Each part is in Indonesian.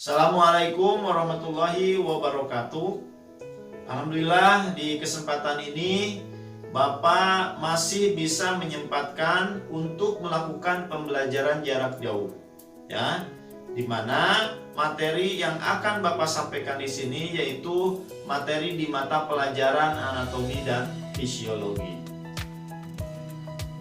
Assalamualaikum warahmatullahi wabarakatuh. Alhamdulillah di kesempatan ini Bapak masih bisa menyempatkan untuk melakukan pembelajaran jarak jauh, ya, dimana materi yang akan Bapak sampaikan di sini yaitu materi di mata pelajaran anatomi dan fisiologi.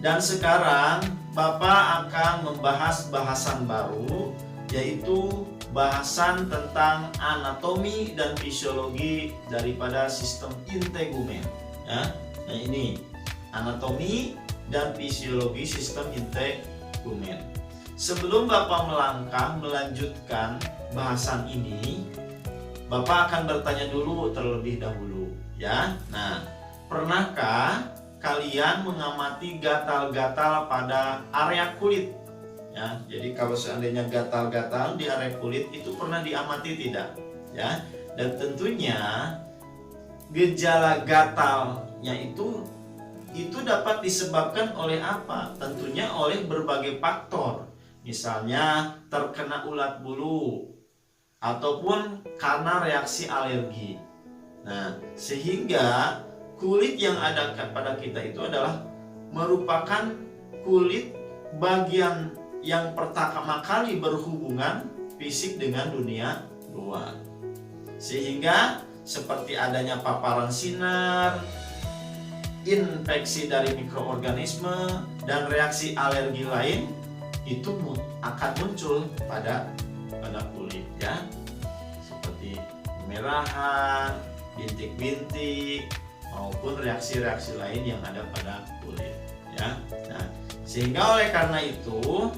Dan sekarang Bapak akan membahas bahasan baru, yaitu bahasan tentang anatomi dan fisiologi daripada sistem integumen, ya. Nah, ini anatomi dan fisiologi sistem integumen. Sebelum Bapak melangkah melanjutkan bahasan ini, Bapak akan bertanya dulu terlebih dahulu, ya. Nah, pernahkah kalian mengamati gatal-gatal pada area kulit? Ya, jadi kalau seandainya gatal-gatal di area kulit itu pernah diamati tidak? Ya, dan tentunya gejala gatalnya itu dapat disebabkan oleh apa? Tentunya oleh berbagai faktor. Misalnya terkena ulat bulu ataupun karena reaksi alergi. Nah, sehingga kulit yang ada pada kita itu adalah merupakan kulit bagian yang pertama kali berhubungan fisik dengan dunia luar, sehingga seperti adanya paparan sinar, infeksi dari mikroorganisme, dan reaksi alergi lain itu akan muncul pada kulit, ya, seperti kemerahan, bintik-bintik, maupun reaksi-reaksi lain yang ada pada kulit, ya. Nah, sehingga oleh karena itu,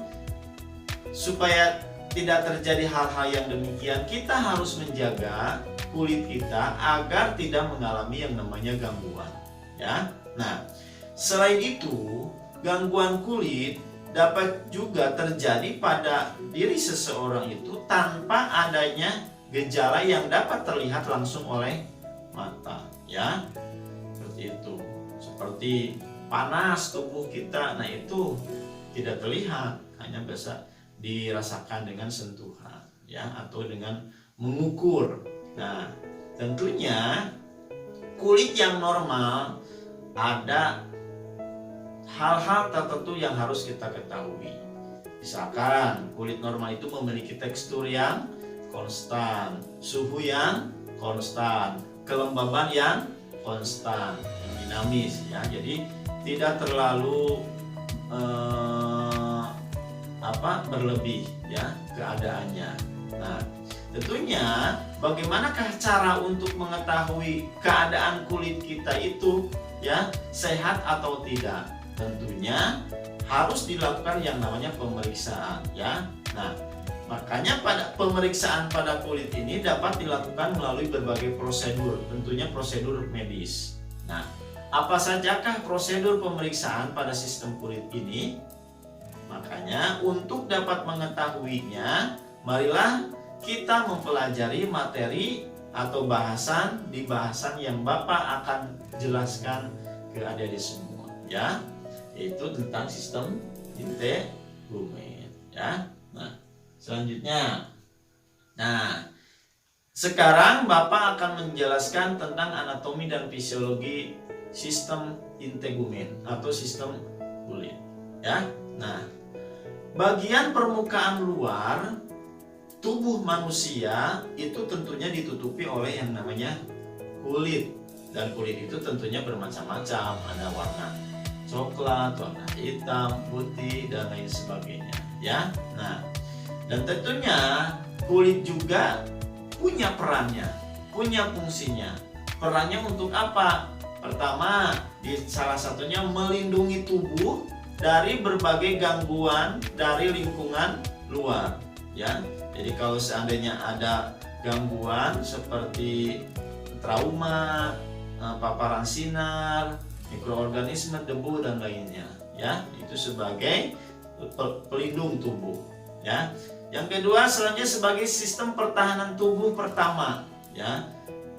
supaya tidak terjadi hal-hal yang demikian, kita harus menjaga kulit kita agar tidak mengalami yang namanya gangguan, ya. Nah, selain itu, gangguan kulit dapat juga terjadi pada diri seseorang itu tanpa adanya gejala yang dapat terlihat langsung oleh mata, ya. Seperti itu. Seperti panas tubuh kita, nah itu tidak terlihat, hanya bisa dirasakan dengan sentuhan, ya, atau dengan mengukur. Nah, tentunya kulit yang normal ada hal-hal tertentu yang harus kita ketahui. Misalkan kulit normal itu memiliki tekstur yang konstan, suhu yang konstan, kelembaban yang konstan, yang dinamis, ya. Jadi tidak terlalu berlebih, ya, keadaannya. Nah, tentunya bagaimanakah cara untuk mengetahui keadaan kulit kita itu, ya, sehat atau tidak? Tentunya harus dilakukan yang namanya pemeriksaan, ya. Nah, makanya pada pemeriksaan pada kulit ini dapat dilakukan melalui berbagai prosedur, tentunya prosedur medis. Nah, apa sajakah prosedur pemeriksaan pada sistem kulit ini? Makanya untuk dapat mengetahuinya, marilah kita mempelajari materi atau bahasan yang Bapak akan jelaskan ke adik-adik semua, ya, yaitu tentang sistem integumen, ya. Nah, selanjutnya, sekarang Bapak akan menjelaskan tentang anatomi dan fisiologi sistem integumen atau sistem kulit, ya. Nah, bagian permukaan luar tubuh manusia itu tentunya ditutupi oleh yang namanya kulit, dan kulit itu tentunya bermacam-macam, ada warna coklat, warna hitam, putih, dan lain sebagainya, ya. Nah, dan tentunya kulit juga punya perannya, punya fungsinya. Perannya untuk apa? Pertama, salah satunya melindungi tubuh dari berbagai gangguan dari lingkungan luar, ya. Jadi kalau seandainya ada gangguan seperti trauma, paparan sinar, mikroorganisme, debu, dan lainnya, ya, itu sebagai pelindung tubuh, ya. Yang kedua, selanjutnya sebagai sistem pertahanan tubuh pertama, ya.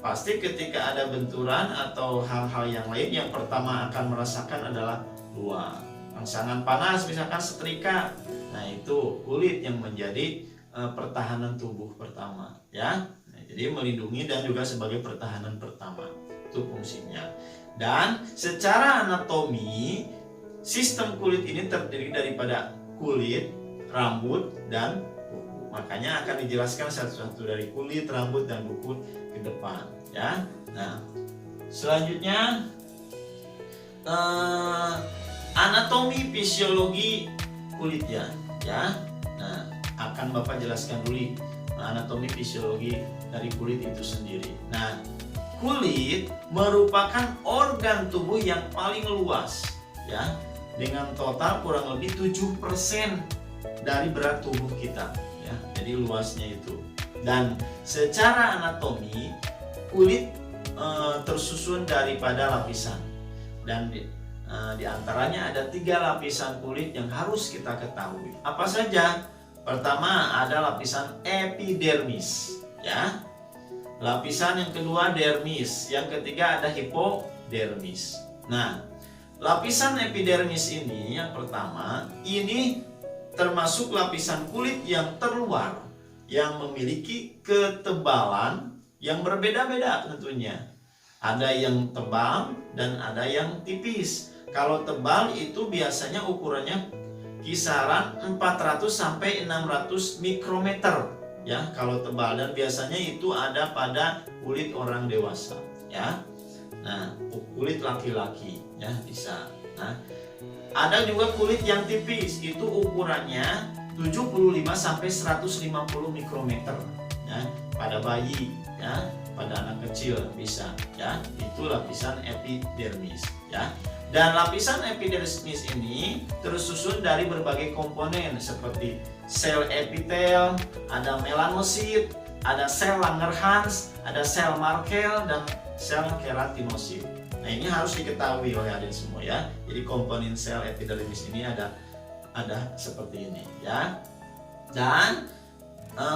Pasti ketika ada benturan atau hal-hal yang lain, yang pertama akan merasakan adalah luar. Rangsangan panas, misalkan setrika, nah itu kulit yang menjadi pertahanan tubuh pertama, ya. Nah, jadi melindungi dan juga sebagai pertahanan pertama, itu fungsinya. Dan secara anatomi, sistem kulit ini terdiri daripada kulit, rambut, dan kuku. Makanya akan dijelaskan satu-satu dari kulit, rambut, dan kuku ke depan, ya. Nah, selanjutnya anatomi fisiologi kulitnya, ya. Nah, akan Bapak jelaskan dulu anatomi fisiologi dari kulit itu sendiri. Nah, kulit merupakan organ tubuh yang paling luas, ya, dengan total kurang lebih 7% dari berat tubuh kita, ya. Jadi luasnya itu. Dan secara anatomi kulit tersusun daripada lapisan, dan di antaranya ada 3 lapisan kulit yang harus kita ketahui. Apa saja? Pertama ada lapisan epidermis, ya. Lapisan yang kedua dermis, yang ketiga ada hipodermis. Nah, lapisan epidermis ini yang pertama, ini termasuk lapisan kulit yang terluar yang memiliki ketebalan yang berbeda-beda tentunya. Ada yang tebal dan ada yang tipis. Kalau tebal itu biasanya ukurannya kisaran 400 sampai 600 mikrometer, ya, kalau tebal, dan biasanya itu ada pada kulit orang dewasa, ya. Nah, kulit laki-laki, ya, bisa. Nah, ada juga kulit yang tipis, itu ukurannya 75 sampai 150 mikrometer, ya, pada bayi, ya, pada anak kecil bisa, ya. Itu lapisan epidermis, ya. Dan lapisan epidermis ini tersusun dari berbagai komponen seperti sel epitel, ada melanosit, ada sel Langerhans, ada sel Merkel, dan sel keratinosit. Nah, ini harus diketahui oleh adik semua, ya. Jadi komponen sel epidermis ini ada seperti ini, ya. Dan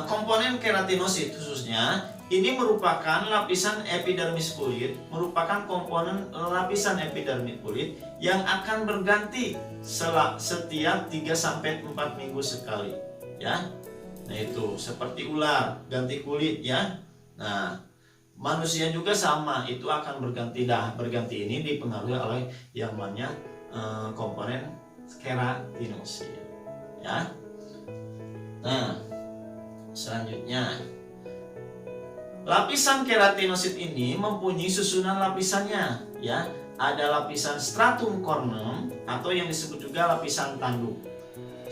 komponen keratinosit khususnya ini merupakan lapisan epidermis kulit, merupakan komponen lapisan epidermis kulit yang akan berganti setiap 3-4 minggu sekali, ya. Nah, itu seperti ular ganti kulit, ya. Nah, manusia juga sama, itu akan berganti. Berganti ini dipengaruhi oleh yang namanya komponen keratinosit, ya. Nah, selanjutnya lapisan keratinosit ini mempunyai susunan lapisannya, ya. Ada lapisan stratum corneum atau yang disebut juga lapisan tanduk,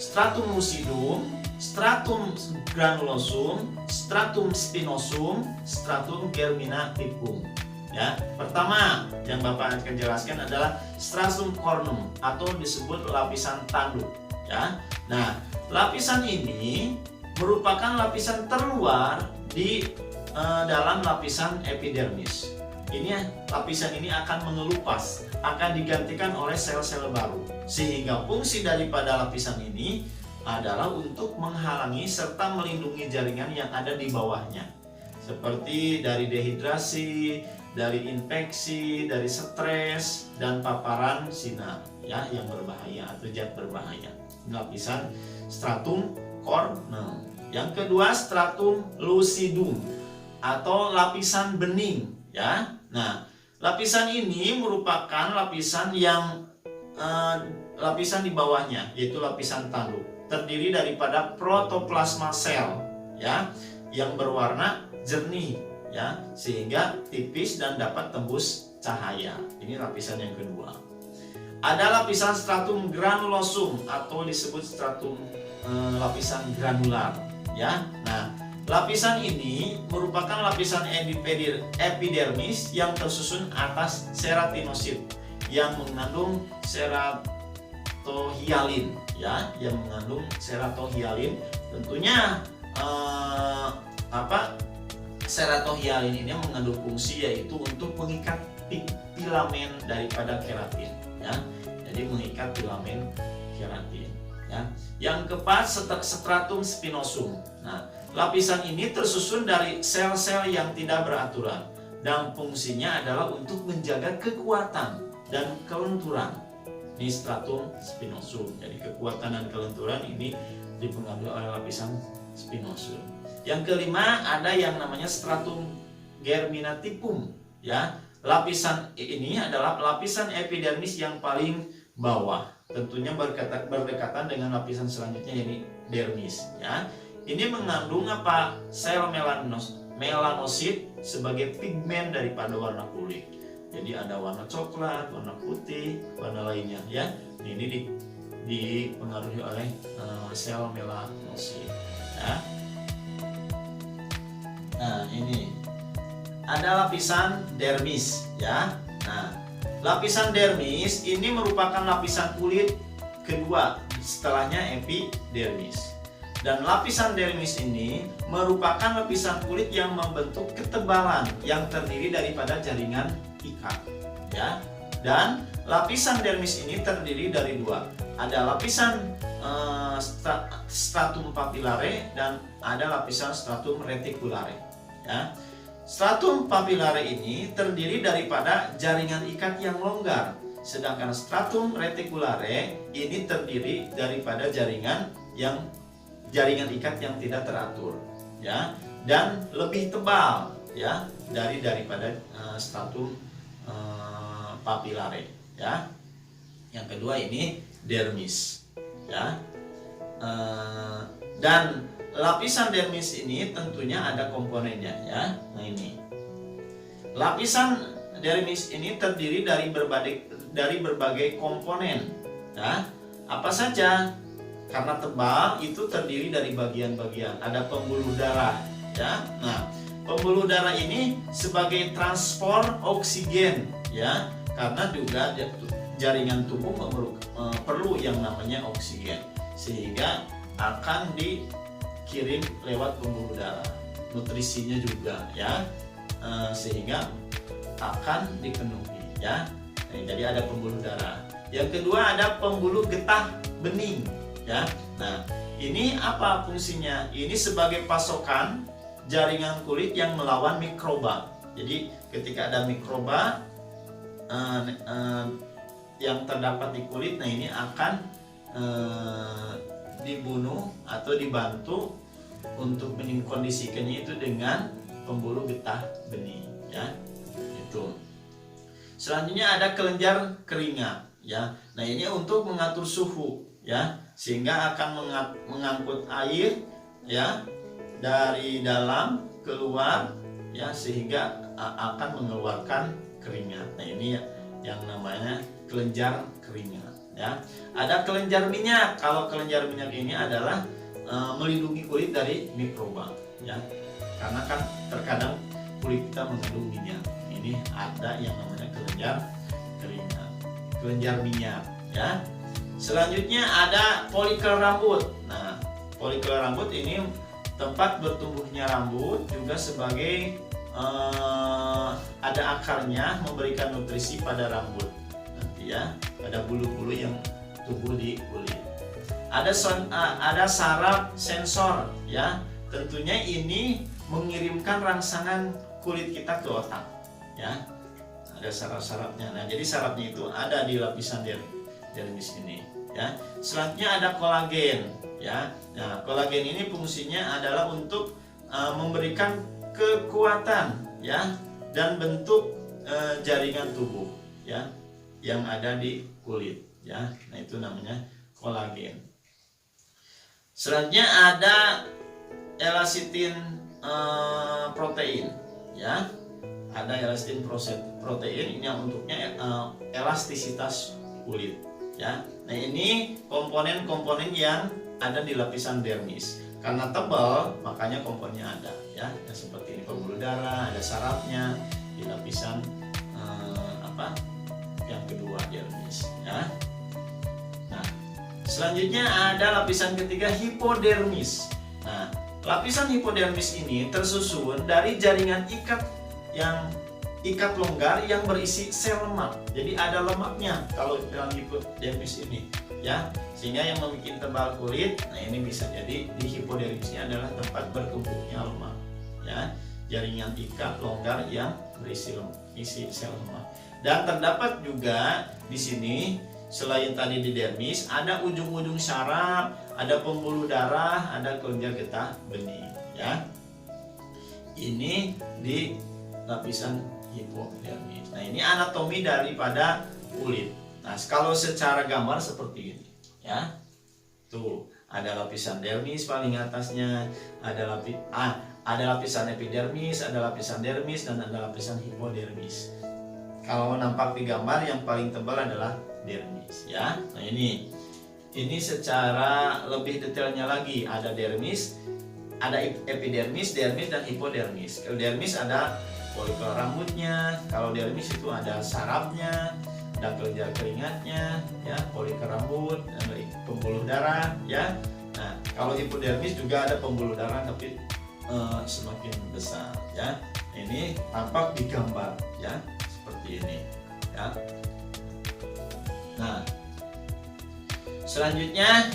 stratum lucidum, stratum granulosum, stratum spinosum, stratum germinativum, ya. Pertama yang Bapak akan jelaskan adalah stratum corneum atau disebut lapisan tanduk, ya. Nah, lapisan ini merupakan lapisan terluar di dalam lapisan epidermis. Lapisan ini akan mengelupas, akan digantikan oleh sel-sel baru, sehingga fungsi daripada lapisan ini adalah untuk menghalangi serta melindungi jaringan yang ada di bawahnya, seperti dari dehidrasi, dari infeksi, dari stres, dan paparan sinar, ya, yang berbahaya atau zat berbahaya. Lapisan stratum corneum. Yang kedua stratum lucidum atau lapisan bening, ya. Nah, lapisan ini merupakan lapisan yang lapisan di bawahnya, yaitu lapisan tanduk, terdiri daripada protoplasma sel, ya, yang berwarna jernih, ya, sehingga tipis dan dapat tembus cahaya. Ini lapisan yang kedua. Ada lapisan stratum granulosum atau disebut stratum lapisan granular, ya. Nah, lapisan ini merupakan lapisan epidermis yang tersusun atas keratinosit yang mengandung seratohyalin, ya, yang mengandung seratohyalin. Tentunya seratohyalin ini mengandung fungsi yaitu untuk mengikat filamen daripada keratin, ya. Jadi mengikat filamen keratin, ya. Yang keempat stratum spinosum. Nah, lapisan ini tersusun dari sel-sel yang tidak beraturan dan fungsinya adalah untuk menjaga kekuatan dan kelenturan. Ini stratum spinosum. Jadi kekuatan dan kelenturan ini dipengaruhi oleh lapisan spinosum. Yang kelima ada yang namanya stratum germinativum, ya. Lapisan ini adalah lapisan epidermis yang paling bawah, tentunya berdekatan dengan lapisan selanjutnya yakni dermis, ya. Ini mengandung apa? Sel melanosit sebagai pigmen daripada warna kulit. Jadi ada warna coklat, warna putih, warna lainnya, ya. Ini dipengaruhi oleh sel melanosit, ya. Nah, ini ada lapisan dermis, ya. Nah, lapisan dermis ini merupakan lapisan kulit kedua setelahnya epidermis. Dan lapisan dermis ini merupakan lapisan kulit yang membentuk ketebalan yang terdiri daripada jaringan ikat, ya. Dan lapisan dermis ini terdiri dari dua. Ada lapisan stratum papillare dan ada lapisan stratum reticulare, ya. Stratum papillare ini terdiri daripada jaringan ikat yang longgar, sedangkan stratum reticulare ini terdiri daripada jaringan ikat yang tidak teratur, ya, dan lebih tebal, ya, daripada stratum papillare, ya. Yang kedua ini dermis, ya. Dan lapisan dermis ini tentunya ada komponennya, ya. Nah, ini lapisan dermis ini terdiri dari berbagai komponen, ya. Apa saja? Karena tebal itu terdiri dari bagian-bagian. Ada pembuluh darah, ya. Nah, pembuluh darah ini sebagai transport oksigen, ya, karena juga jaringan tubuh perlu yang namanya oksigen, sehingga akan dikirim lewat pembuluh darah. Nutrisinya juga, ya, sehingga akan dipenuhi, ya. Nah, jadi ada pembuluh darah. Yang kedua ada pembuluh getah bening, ya. Nah, ini apa fungsinya? Ini sebagai pasokan jaringan kulit yang melawan mikroba. Jadi ketika ada mikroba yang terdapat di kulit, nah ini akan dibunuh atau dibantu untuk mengkondisikannya itu dengan pembuluh getah bening, ya. Itu. Selanjutnya ada kelenjar keringat, ya. Nah, ini untuk mengatur suhu, ya, sehingga akan mengangkut air, ya, dari dalam keluar, ya, sehingga akan mengeluarkan keringat. Nah, ini yang namanya kelenjar keringat, ya. Ada kelenjar minyak. Kalau kelenjar minyak ini adalah melindungi kulit dari mikroba, ya, karena kan terkadang kulit kita mengandung minyak. Ini ada yang namanya kelenjar keringat, kelenjar minyak, ya. Selanjutnya ada folikel rambut. Nah, folikel rambut ini tempat bertumbuhnya rambut, juga sebagai ada akarnya memberikan nutrisi pada rambut nanti, ya, pada bulu-bulu yang tumbuh di kulit. Ada saraf sensor, ya. Tentunya ini mengirimkan rangsangan kulit kita ke otak, ya. Ada saraf-sarafnya. Nah, jadi sarafnya itu ada di lapisan dermis ini, ya. Selanjutnya ada kolagen, ya. Nah, kolagen ini fungsinya adalah untuk memberikan kekuatan, ya, dan bentuk jaringan tubuh, ya, yang ada di kulit, ya. Nah, itu namanya kolagen. Selanjutnya ada elasitin protein, ya. Ada elasitin protein yang untuknya elastisitas kulit, ya. Nah, ini komponen-komponen yang ada di lapisan dermis. Karena tebal, makanya komponennya ada, ya. Yang seperti ini pembuluh darah, ada sarafnya di lapisan yang kedua dermis, ya. Nah, selanjutnya ada lapisan ketiga hipodermis. Nah, lapisan hipodermis ini tersusun dari jaringan ikat longgar yang berisi sel lemak. Jadi ada lemaknya kalau dalam hipodermis ini, ya, sehingga yang membuat tebal kulit. Nah, ini bisa jadi di hipodermisnya adalah tempat berkumpulnya lemak, ya, jaringan ikat longgar yang berisi sel lemak. Dan terdapat juga di sini selain tadi di dermis ada ujung-ujung saraf, ada pembuluh darah, ada kelenjar getah bening, ya. Ini di lapisan hipodermis. Nah, ini anatomi daripada kulit. Nah, kalau secara gambar seperti ini, ya. Tuh, ada lapisan dermis paling atasnya, ada lapisan epidermis, ada lapisan dermis, dan ada lapisan hipodermis. Kalau nampak di gambar yang paling tebal adalah dermis, ya. Nah, ini secara lebih detailnya lagi, ada dermis, ada epidermis, dermis, dan hipodermis. Kalau dermis ada folikel rambutnya, kalau dermis itu ada sarafnya, ada kelenjar keringatnya, ya, folikel rambut, ada pembuluh darah, ya. Nah, kalau hipodermis juga ada pembuluh darah tapi semakin besar, ya. Ini tampak di gambar, ya, seperti ini, ya. Nah, selanjutnya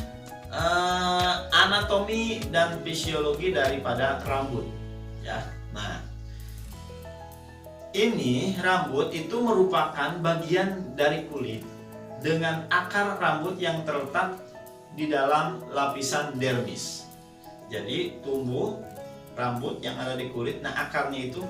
anatomi dan fisiologi daripada rambut, ya. Nah, ini rambut itu merupakan bagian dari kulit dengan akar rambut yang terletak di dalam lapisan dermis. Jadi tumbuh rambut yang ada di kulit, nah akarnya itu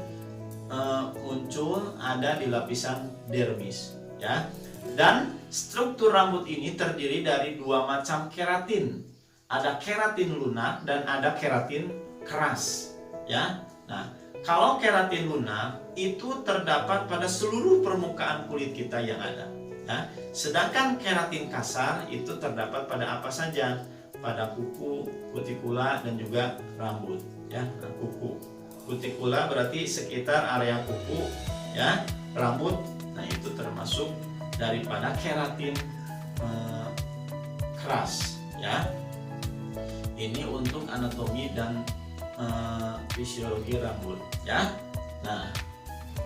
muncul ada di lapisan dermis, ya. Dan struktur rambut ini terdiri dari dua macam keratin. Ada keratin lunak dan ada keratin keras, ya. Nah, kalau keratin lunak itu terdapat pada seluruh permukaan kulit kita yang ada, ya. Sedangkan keratin kasar itu terdapat pada apa saja? Pada kuku, kutikula, dan juga rambut, ya. Nah, kuku, kutikula berarti sekitar area kuku, ya. Rambut, nah itu termasuk daripada keratin keras, ya. Ini untuk anatomi dan fisiologi rambut, ya. Nah,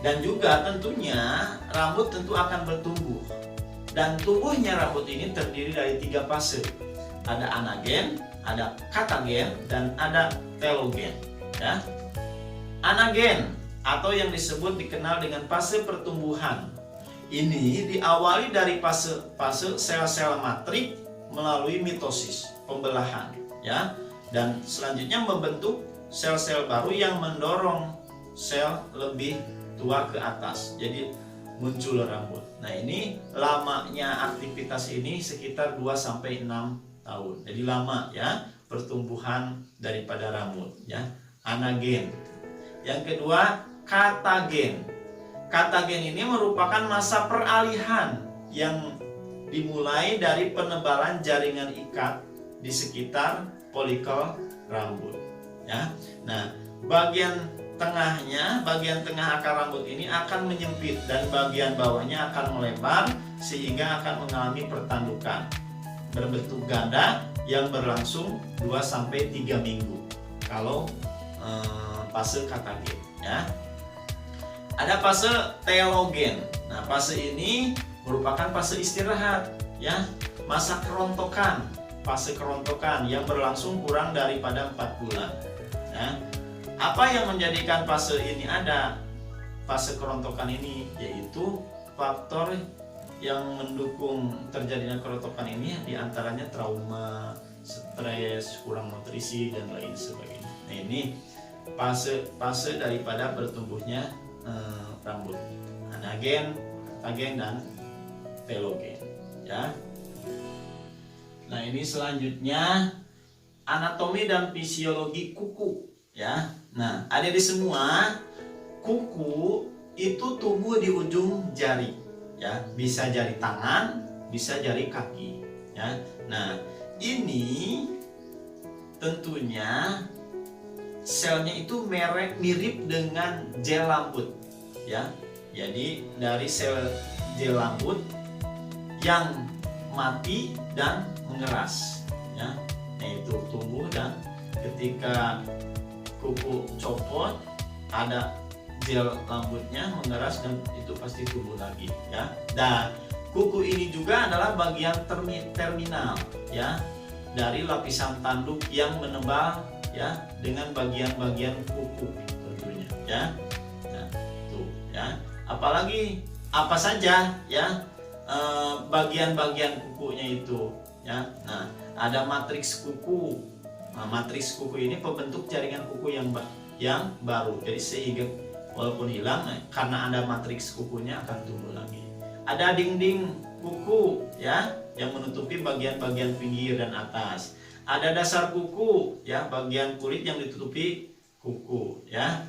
dan juga tentunya rambut tentu akan bertumbuh, dan tumbuhnya rambut ini terdiri dari 3 fase. Ada anagen, ada katagen, dan ada telogen, ya. Anagen atau yang dikenal dengan fase pertumbuhan ini diawali dari fase sel-sel matrik melalui mitosis, pembelahan, ya, dan selanjutnya membentuk sel-sel baru yang mendorong sel lebih tua ke atas. Jadi muncul rambut. Nah, ini lamanya aktivitas ini sekitar 2-6 tahun. Jadi lama, ya, pertumbuhan daripada rambut, ya. Anagen. Yang kedua, katagen. Katagen ini merupakan masa peralihan yang dimulai dari penebalan jaringan ikat di sekitar folikel rambut, ya. Nah, bagian tengah akar rambut ini akan menyempit dan bagian bawahnya akan melebar sehingga akan mengalami pertandukan berbentuk ganda yang berlangsung 2-3 minggu kalau fase katagen, ya. Ada fase telogen. Nah, fase ini merupakan fase istirahat, ya, masa kerontokan, fase kerontokan yang berlangsung kurang daripada 4 bulan, ya. Apa yang menjadikan fase ini ada, fase kerontokan ini, yaitu faktor yang mendukung terjadinya kerontokan ini diantaranya trauma, stres, kurang nutrisi, dan lain sebagainya. Nah, ini fase daripada bertumbuhnya rambut, anagen, katagen, dan telogen, ya. Nah, ini selanjutnya anatomi dan fisiologi kuku, ya. Nah, adik-adik semua, kuku itu tumbuh di ujung jari, ya. Bisa jari tangan, bisa jari kaki, ya. Nah, ini tentunya selnya itu mirip dengan gel rambut, ya. Jadi dari sel gel rambut yang mati dan mengeras, ya. Nah, itu tumbuh, dan ketika kuku copot ada gel rambutnya mengeras dan itu pasti tumbuh lagi, ya. Dan kuku ini juga adalah bagian terminal, ya, dari lapisan tanduk yang menebal, ya, dengan bagian-bagian kuku tentunya, ya. Nah, tuh, ya. Apalagi apa saja, ya, bagian-bagian kukunya itu, ya. Nah, ada matriks kuku. Nah, matriks kuku ini pembentuk jaringan kuku yang baru. Jadi sehingga walaupun hilang, karena ada matriks kukunya akan tumbuh lagi. Ada dinding kuku, ya, yang menutupi bagian-bagian pinggir dan atas. Ada dasar kuku, ya, bagian kulit yang ditutupi kuku, ya.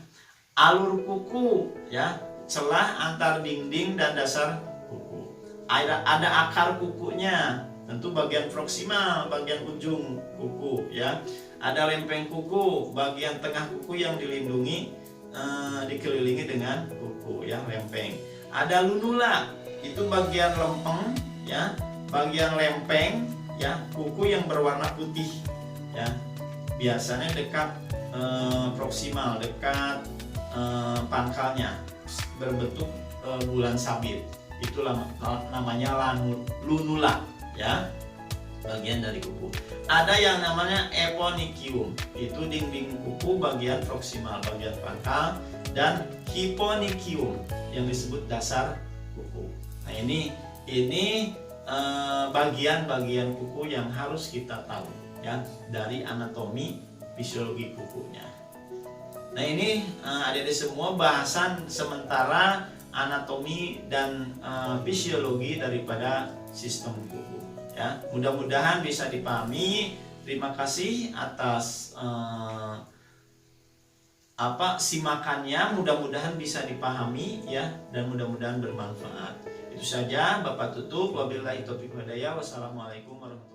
Alur kuku, ya, celah antar dinding dan dasar kuku. Ada akar kukunya, tentu bagian proksimal, bagian ujung kuku, ya. Ada lempeng kuku, bagian tengah kuku yang dikelilingi dengan kuku, ya, lempeng. Ada lunula, itu bagian lempeng, ya, bagian lempeng, ya, kuku yang berwarna putih, ya. Biasanya dekat proksimal, dekat pangkalnya, berbentuk bulan sabit. Itulah namanya lunula, ya, bagian dari kuku. Ada yang namanya eponychium, itu dinding kuku bagian proksimal, bagian pangkal, dan hyponychium yang disebut dasar kuku. Nah, ini bagian-bagian kuku yang harus kita tahu, ya, dari anatomi fisiologi kukunya. Nah, ini adik-adik semua bahasan sementara anatomi dan fisiologi daripada sistem kuku, ya. Mudah-mudahan bisa dipahami. Terima kasih atas simakannya. Mudah-mudahan bisa dipahami, ya, dan mudah-mudahan bermanfaat. Itu saja Bapak tutup. Wabillahi taufiq wal hidayah. Wassalamualaikum warahmatullahi wabarakatuh.